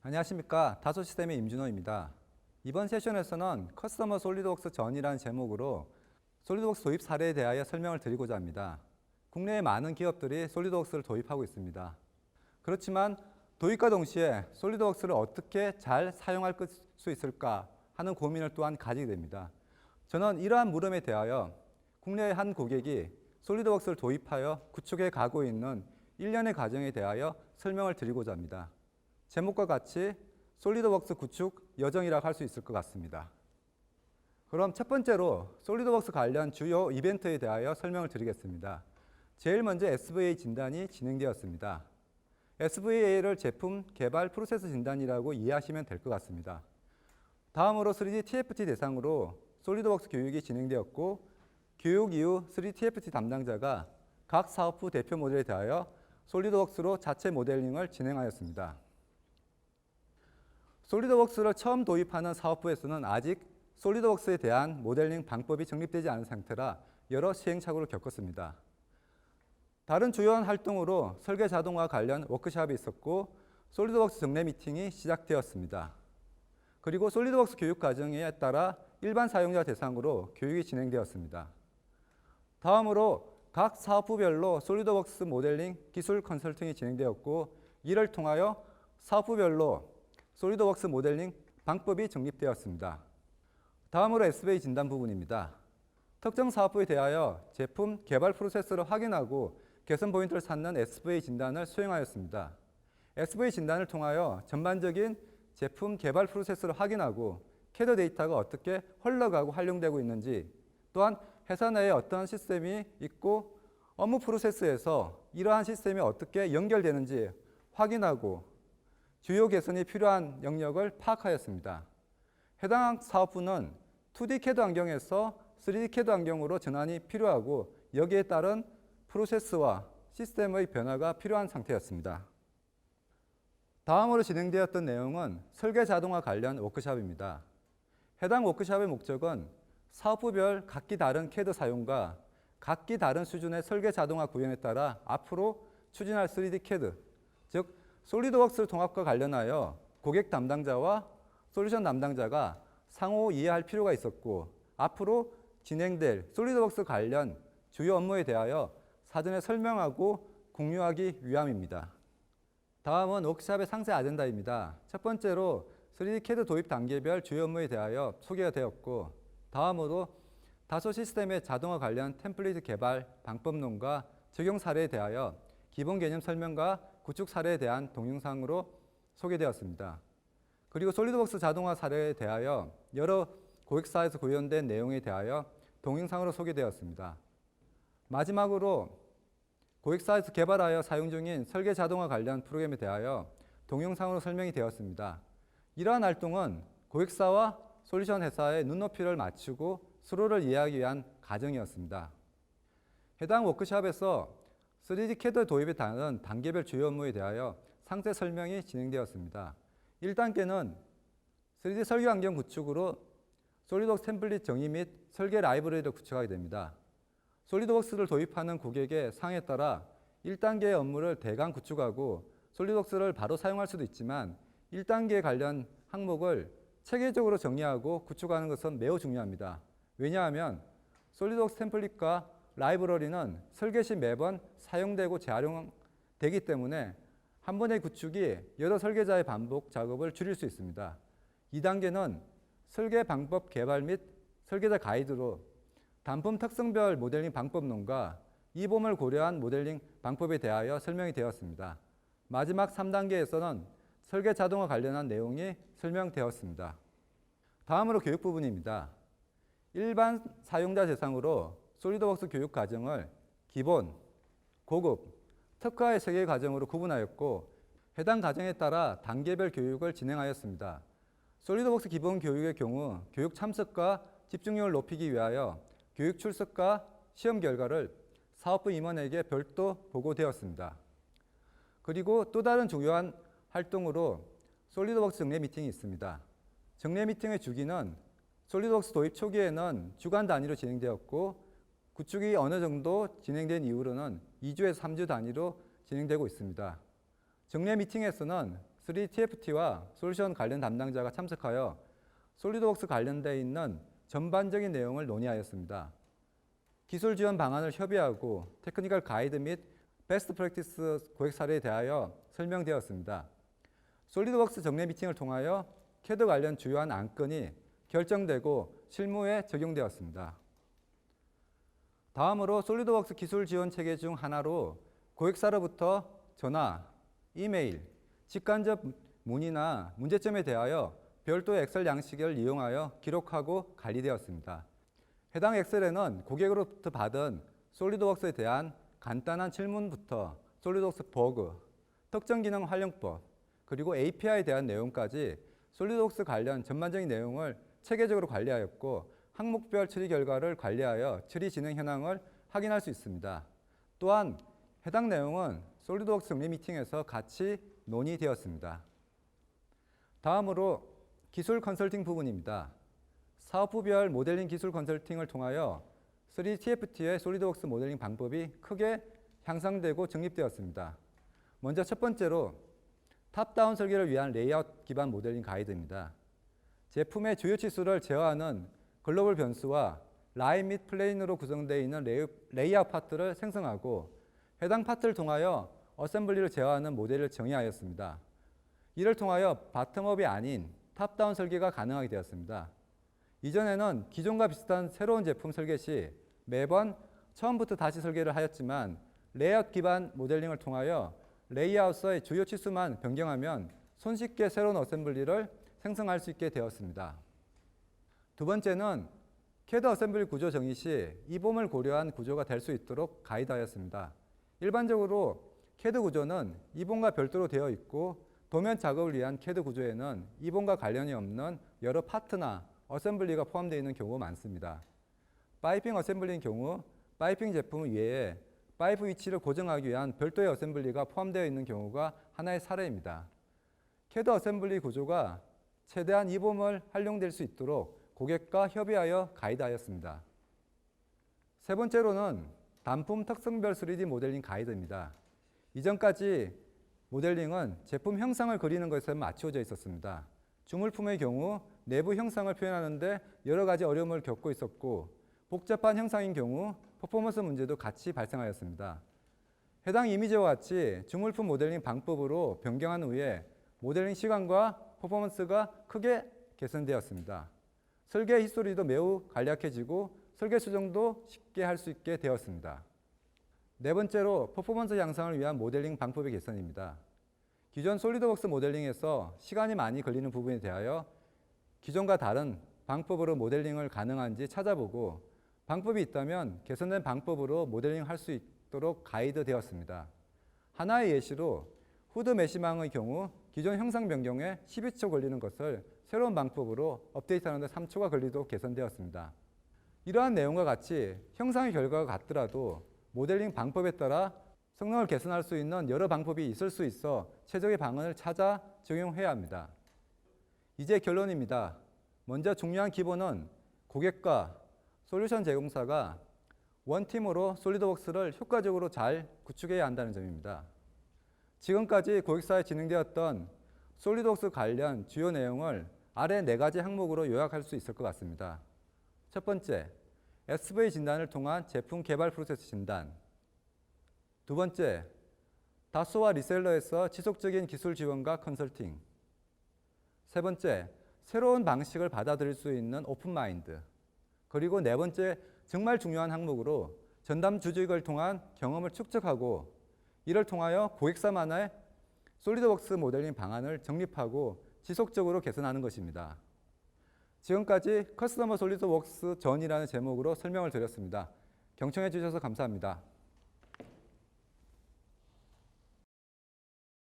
안녕하십니까. 다소시스템의 임준호입니다. 이번 세션에서는 커스터머 솔리드웍스 전이라는 제목으로 솔리드웍스 도입 사례에 대하여 설명을 드리고자 합니다. 국내의 많은 기업들이 솔리드웍스를 도입하고 있습니다. 그렇지만 도입과 동시에 솔리드웍스를 어떻게 잘 사용할 수 있을까 하는 고민을 또한 가지게 됩니다. 저는 이러한 물음에 대하여 국내의 한 고객이 솔리드웍스를 도입하여 구축해 가고 있는 일련의 과정에 대하여 설명을 드리고자 합니다. 제목과 같이 솔리드웍스 구축 여정이라고 할 수 있을 것 같습니다. 그럼 첫 번째로 솔리드웍스 관련 주요 이벤트에 대하여 설명을 드리겠습니다. 제일 먼저 SVA 진단이 진행되었습니다. SVA를 제품 개발 프로세스 진단이라고 이해하시면 될 것 같습니다. 다음으로 3D TFT 대상으로 솔리드웍스 교육이 진행되었고, 교육 이후 3D TFT 담당자가 각 사업부 대표 모델에 대하여 솔리드웍스로 자체 모델링을 진행하였습니다. 솔리드웍스를 처음 도입하는 사업부에서는 아직 솔리드웍스에 대한 모델링 방법이 정립되지 않은 상태라 여러 시행착오를 겪었습니다. 다른 주요한 활동으로 설계 자동화 관련 워크숍이 있었고, 솔리드웍스 정례 미팅이 시작되었습니다. 그리고 솔리드웍스 교육 과정에 따라 일반 사용자 대상으로 교육이 진행되었습니다. 다음으로 각 사업부별로 솔리드웍스 모델링 기술 컨설팅이 진행되었고, 이를 통하여 사업부별로 솔리드웍스 모델링 방법이 정립되었습니다. 다음으로 SVA 진단 부분입니다. 특정 사업부에 대하여 제품 개발 프로세스를 확인하고 개선 포인트를 찾는 SVA 진단을 수행하였습니다. SVA 진단을 통하여 전반적인 제품 개발 프로세스를 확인하고 CAD 데이터가 어떻게 흘러가고 활용되고 있는지, 또한 회사 내에 어떤 시스템이 있고 업무 프로세스에서 이러한 시스템이 어떻게 연결되는지 확인하고 주요 개선이 필요한 영역을 파악하였습니다. 해당 사업부는 2D CAD 환경에서 3D CAD 환경으로 전환이 필요하고, 여기에 따른 프로세스와 시스템의 변화가 필요한 상태였습니다. 다음으로 진행되었던 내용은 설계 자동화 관련 워크숍입니다. 해당 워크숍의 목적은 사업부별 각기 다른 CAD 사용과 각기 다른 수준의 설계 자동화 구현에 따라 앞으로 추진할 3D CAD, 즉 솔리드웍스 통합과 관련하여 고객 담당자와 솔루션 담당자가 상호 이해할 필요가 있었고, 앞으로 진행될 솔리드웍스 관련 주요 업무에 대하여 사전에 설명하고 공유하기 위함입니다. 다음은 워크숍의 상세 아젠다입니다. 첫 번째로 3D CAD 도입 단계별 주요 업무에 대하여 소개가 되었고, 다음으로 다소 시스템의 자동화 관련 템플릿 개발 방법론과 적용 사례에 대하여 기본 개념 설명과 구축 사례에 대한 동영상으로 소개되었습니다. 그리고 솔리드웍스 자동화 사례에 대하여 여러 고객사에서 구현된 내용에 대하여 동영상으로 소개되었습니다. 마지막으로 고객사에서 개발하여 사용 중인 설계 자동화 관련 프로그램에 대하여 동영상으로 설명이 되었습니다. 이러한 활동은 고객사와 솔루션 회사의 눈높이를 맞추고 서로를 이해하기 위한 과정이었습니다. 해당 워크숍에서 3D CAD 도입에 따른 단계별 주요 업무에 대하여 상세 설명이 진행되었습니다. 1단계는 3D 설계 환경 구축으로 솔리드웍스 템플릿 정의 및 설계 라이브러리를 구축하게 됩니다. 솔리드웍스를 도입하는 고객의 사항에 따라 1단계의 업무를 대강 구축하고 솔리드웍스를 바로 사용할 수도 있지만 1단계 관련 항목을 체계적으로 정리하고 구축하는 것은 매우 중요합니다. 왜냐하면 솔리드웍스 템플릿과 라이브러리는 설계 시 매번 사용되고 재활용되기 때문에 한 번의 구축이 여러 설계자의 반복 작업을 줄일 수 있습니다. 2단계는 설계 방법 개발 및 설계자 가이드로 단품 특성별 모델링 방법론과 이봄을 고려한 모델링 방법에 대하여 설명이 되었습니다. 마지막 3단계에서는 설계 자동화 관련한 내용이 설명되었습니다. 다음으로 교육 부분입니다. 일반 사용자 대상으로 솔리드웍스 교육 과정을 기본, 고급, 특화의 3개 과정으로 구분하였고, 해당 과정에 따라 단계별 교육을 진행하였습니다. 솔리드웍스 기본 교육의 경우 교육 참석과 집중력을 높이기 위하여 교육 출석과 시험 결과를 사업부 임원에게 별도 보고되었습니다. 그리고 또 다른 중요한 활동으로 솔리드웍스 정례 미팅이 있습니다. 정례 미팅의 주기는 솔리드웍스 도입 초기에는 주간 단위로 진행되었고, 구축이 어느 정도 진행된 이후로는 2주에서 3주 단위로 진행되고 있습니다. 정례 미팅에서는 3TFT와 솔루션 관련 담당자가 참석하여 솔리드웍스 관련되어 있는 전반적인 내용을 논의하였습니다. 기술 지원 방안을 협의하고 테크니컬 가이드 및 베스트 프랙티스 고객 사례에 대하여 설명되었습니다. 솔리드웍스 정례 미팅을 통하여 CAD 관련 주요한 안건이 결정되고 실무에 적용되었습니다. 다음으로 솔리드웍스 기술 지원 체계 중 하나로 고객사로부터 전화, 이메일, 직간접 문의나 문제점에 대하여 별도의 엑셀 양식을 이용하여 기록하고 관리되었습니다. 해당 엑셀에는 고객으로부터 받은 솔리드웍스에 대한 간단한 질문부터 솔리드웍스 버그, 특정 기능 활용법, 그리고 API에 대한 내용까지 솔리드웍스 관련 전반적인 내용을 체계적으로 관리하였고 항목별 처리 결과를 관리하여 처리 진행 현황을 확인할 수 있습니다. 또한 해당 내용은 솔리드웍스 정례 미팅에서 같이 논의되었습니다. 다음으로 기술 컨설팅 부분입니다. 사업부별 모델링 기술 컨설팅을 통하여 3TFT의 솔리드웍스 모델링 방법이 크게 향상되고 정립되었습니다. 먼저 첫 번째로 탑다운 설계를 위한 레이아웃 기반 모델링 가이드입니다. 제품의 주요 치수를 제어하는 글로벌 변수와 라인 및 플레인으로 구성되어 있는 레이아웃 파트를 생성하고 해당 파트를 통하여 어셈블리를 제어하는 모델을 정의하였습니다. 이를 통하여 바텀업이 아닌 탑다운 설계가 가능하게 되었습니다. 이전에는 기존과 비슷한 새로운 제품 설계 시 매번 처음부터 다시 설계를 하였지만 레이아웃 기반 모델링을 통하여 레이아웃의 주요 치수만 변경하면 손쉽게 새로운 어셈블리를 생성할 수 있게 되었습니다. 두 번째는 CAD 어셈블리 구조 정의 시 이봄을 고려한 구조가 될 수 있도록 가이드하였습니다. 일반적으로 CAD 구조는 이봄과 별도로 되어 있고 도면 작업을 위한 CAD 구조에는 이봄과 관련이 없는 여러 파트나 어셈블리가 포함되어 있는 경우가 많습니다. 파이핑 어셈블리인 경우 파이핑 제품 외에 파이프 위치를 고정하기 위한 별도의 어셈블리가 포함되어 있는 경우가 하나의 사례입니다. CAD 어셈블리 구조가 최대한 이봄을 활용될 수 있도록 고객과 협의하여 가이드하였습니다. 세 번째로는 단품 특성별 3D 모델링 가이드입니다. 이전까지 모델링은 제품 형상을 그리는 것에 맞추어져 있었습니다. 주물품의 경우 내부 형상을 표현하는데 여러 가지 어려움을 겪고 있었고 복잡한 형상인 경우 퍼포먼스 문제도 같이 발생하였습니다. 해당 이미지와 같이 주물품 모델링 방법으로 변경한 후에 모델링 시간과 퍼포먼스가 크게 개선되었습니다. 설계 히스토리도 매우 간략해지고 설계 수정도 쉽게 할 수 있게 되었습니다. 네 번째로 퍼포먼스 향상을 위한 모델링 방법의 개선입니다. 기존 솔리드웍스 모델링에서 시간이 많이 걸리는 부분에 대하여 기존과 다른 방법으로 모델링을 가능한지 찾아보고 방법이 있다면 개선된 방법으로 모델링을 할 수 있도록 가이드 되었습니다. 하나의 예시로 후드 메시망의 경우 기존 형상 변경에 12초 걸리는 것을 새로운 방법으로 업데이트하는데 3초가 걸리도록 개선되었습니다. 이러한 내용과 같이 형상의 결과가 같더라도 모델링 방법에 따라 성능을 개선할 수 있는 여러 방법이 있을 수 있어 최적의 방안을 찾아 적용해야 합니다. 이제 결론입니다. 먼저 중요한 기본은 고객과 솔루션 제공사가 원팀으로 솔리드웍스를 효과적으로 잘 구축해야 한다는 점입니다. 지금까지 고객사에 진행되었던 솔리드웍스 관련 주요 내용을 아래 4가지 항목으로 요약할 수 있을 것 같습니다. 첫 번째, SV 진단을 통한 제품 개발 프로세스 진단. 두 번째, 다소와 리셀러에서 지속적인 기술 지원과 컨설팅. 세 번째, 새로운 방식을 받아들일 수 있는 오픈마인드. 그리고 네 번째, 정말 중요한 항목으로 전담 주직을 통한 경험을 축적하고 이를 통하여 고객사만의 솔리드웍스 모델링 방안을 정립하고 지속적으로 개선하는 것입니다. 지금까지 커스터머 솔리드웍스 전이라는 제목으로 설명을 드렸습니다. 경청해 주셔서 감사합니다.